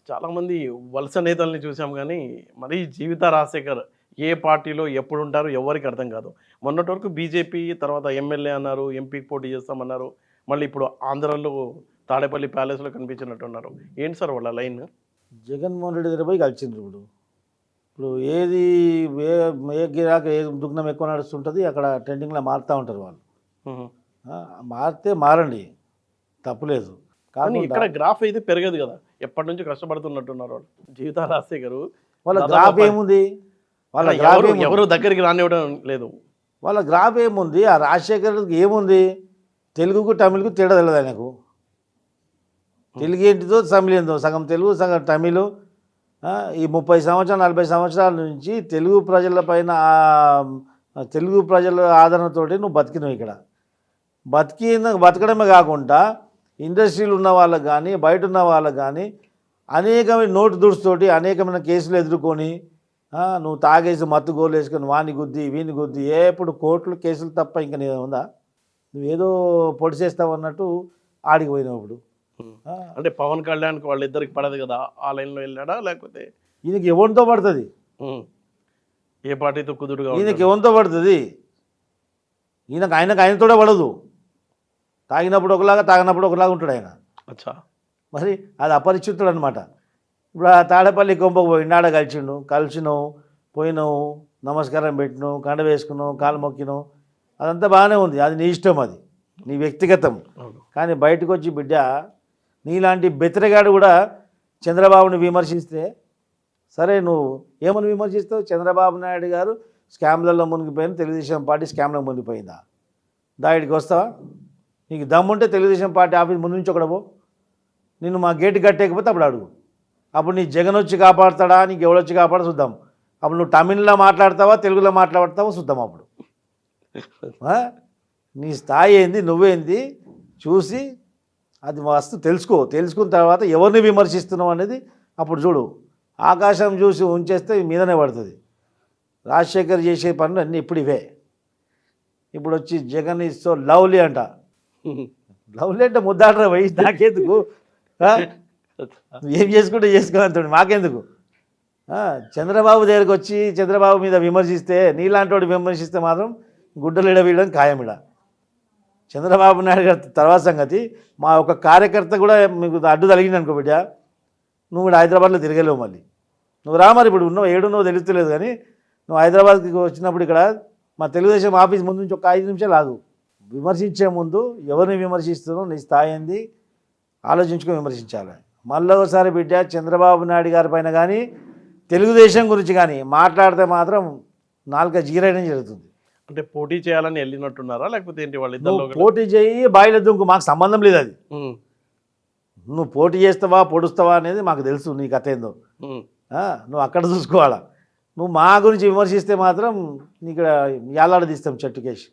చాలామంది వలస నేతల్ని చూసాం కానీ మరీ జీవిత రాజశేఖర్ ఏ పార్టీలో ఎప్పుడు ఉంటారు ఎవరికి అర్థం కాదు. మొన్నటి వరకు బీజేపీ, తర్వాత ఎమ్మెల్యే అన్నారు, ఎంపీకి పోటీ చేస్తామన్నారు. మళ్ళీ ఇప్పుడు ఆంధ్రాలో తాడేపల్లి ప్యాలెస్లో కనిపించినట్టున్నారు. ఏంటి సార్ వాళ్ళ లైన్? జగన్మోహన్ రెడ్డి దగ్గర పోయి కలిసిండ్రు. ఇప్పుడు ఏది ఏ ఏ గిరాక ఏ దుగ్నం ఎక్కువ నడుస్తుంటుంది అక్కడ ట్రెండింగ్లో మారుతూ ఉంటారు వాళ్ళు. మారితే మారండి, తప్పులేదు. కానీ ఇక్కడ గ్రాఫ్ అయితే పెరగదు కదా, ఎప్పటి నుంచి కష్టపడుతున్నట్టున్నారు వాళ్ళు. జీవిత రాజశేఖర్ వాళ్ళ గ్రాఫ్ ఏముంది? వాళ్ళ గ్రాఫ్ ఎవరు దగ్గరికి రానివ్వడం లేదు. వాళ్ళ గ్రాఫ్ ఏముంది? ఆ రాజశేఖర్కి ఏముంది? తెలుగుకు తమిళకు తేడా తెలియదు ఆయనకు. తెలుగు ఏంటిదో తమిళ ఏందో, సగం తెలుగు సగం తమిళ్. ఈ 30 సంవత్సరాలు 40 సంవత్సరాల నుంచి తెలుగు ప్రజల పైన తెలుగు ప్రజల ఆదరణతోటి నువ్వు బతికినావు. ఇక్కడ బతకడమే కాకుండా ఇండస్ట్రీలు ఉన్న వాళ్ళకు కానీ బయట ఉన్న వాళ్ళకు కానీ అనేకమైన నోటు దుడుస్తోటి అనేకమైన కేసులు ఎదుర్కొని నువ్వు తాగేసి మత్తు గోలు వేసుకొని వాని గుద్ది వీని గుద్ది ఎప్పుడు కోర్టులు కేసులు తప్ప ఇంకా నేను ఉందా? నువ్వేదో పొడి చేస్తావు అన్నట్టు ఆడికి పోయినప్పుడు. అంటే పవన్ కళ్యాణ్కి వాళ్ళిద్దరికి పడదు కదా, ఆ లైన్లో వెళ్ళాడా లేకపోతే ఈయనకి ఎవరితో పడుతుంది? ఏ పార్టీతో కుదురుగా? ఈయనకి ఎవరితో పడుతుంది? ఆయనతోనే పడదు. తాగినప్పుడు ఒకలాగా తాగినప్పుడు ఒకలాగా ఉంటాడు ఆయన. అచ్చా, మరి అది అపరిచితుడు అనమాట. ఇప్పుడు ఆ తాడేపల్లి కొంపకు పోయిండు, ఆడ కలిసినావు పోయినావు, నమస్కారం పెట్టినావు, కండ వేసుకున్నావు, కాలు మొక్కినావు, అదంతా బాగానే ఉంది. అది నీ ఇష్టం, అది నీ వ్యక్తిగతం. కానీ బయటకు వచ్చి బిడ్డ నీలాంటి బెత్తరగాడు కూడా చంద్రబాబుని విమర్శిస్తే సరే, నువ్వు ఏమని విమర్శిస్తావు? చంద్రబాబు నాయుడు గారు స్కామ్లలో మునిగిపోయింది, తెలుగుదేశం పార్టీ స్కామ్లో మునిగిపోయిందా? దాడికి వస్తావా? నీకు దమ్ముంటే తెలుగుదేశం పార్టీ ఆఫీస్ ముందు నుంచి ఒకడపో. నిన్ను మా గేటు కట్టేయకపోతే అప్పుడు అడుగు. అప్పుడు నీ జగన్ వచ్చి కాపాడుతాడా, నీకు ఎవడొచ్చి కాపాడ చూద్దాం. అప్పుడు నువ్వు తమిళ్లో మాట్లాడతావా తెలుగులో మాట్లాడతావా చూద్దాం. అప్పుడు నీ స్థాయి ఏంది, నువ్వేంది చూసి అది మస్తు తెలుసుకున్న తర్వాత ఎవరిని విమర్శిస్తున్నావు అనేది అప్పుడు చూడు. ఆకాశం చూసి ఉంచేస్తే మీదనే పడుతుంది. రాజశేఖర్ చేసే పనులు అన్నీ ఇప్పుడు ఇవే. ఇప్పుడు వచ్చి జగన్ ఇస్ సో లవ్లీ అంట. లవ్లీ అంటే ముద్దాడరా వయసు, నాకెందుకు? ఏం చేసుకుంటే చేసుకోవాలంటాడు, మాకెందుకు? చంద్రబాబు దగ్గరికి వచ్చి చంద్రబాబు మీద విమర్శిస్తే, నీలాంటి వాడు విమర్శిస్తే మాత్రం గుడ్డలు ఇడవేయడం ఖాయమిడ. చంద్రబాబు నాయుడు గారి తర్వాత సంగతి, మా ఒక కార్యకర్త కూడా మీకు అడ్డు తగిలింది అనుకో బిడ్డ, నువ్వు కూడా హైదరాబాద్లో తిరగలేవు. మళ్ళీ నువ్వు రా, మరి ఇప్పుడు ఉన్నావు ఏడున్నావు తెలుస్తలేదు, కానీ నువ్వు హైదరాబాద్కి వచ్చినప్పుడు ఇక్కడ మా తెలుగుదేశం ఆఫీస్ ముందు నుంచి ఒక 5 నిమిషాలు ఆగు. విమర్శించే ముందు ఎవరిని విమర్శిస్తున్నావు, నీ స్థాయి ఏంది ఆలోచించుకొని విమర్శించాలి. మళ్ళీ ఒకసారి బిడ్డ చంద్రబాబు నాయుడు గారి పైన కానీ తెలుగుదేశం గురించి కానీ మాట్లాడితే మాత్రం నాలుక జీరైన జరుగుతుంది. అంటే పోటీ చేయాలని వెళ్ళినట్టున్నారా లేకపోతే ఏంటి? వాళ్ళిద్దరు పోటీ చేయి, బాయిల దుంకు, మాకు సంబంధం లేదు అది. నువ్వు పోటీ చేస్తావా పొడుస్తావా అనేది మాకు తెలుసు, నీ కథ ఏందో నువ్వు అక్కడ చూసుకోవాలా. నువ్వు మా గురించి విమర్శిస్తే మాత్రం నీకు ఏలాడదీస్తాం చెట్టుకేసి.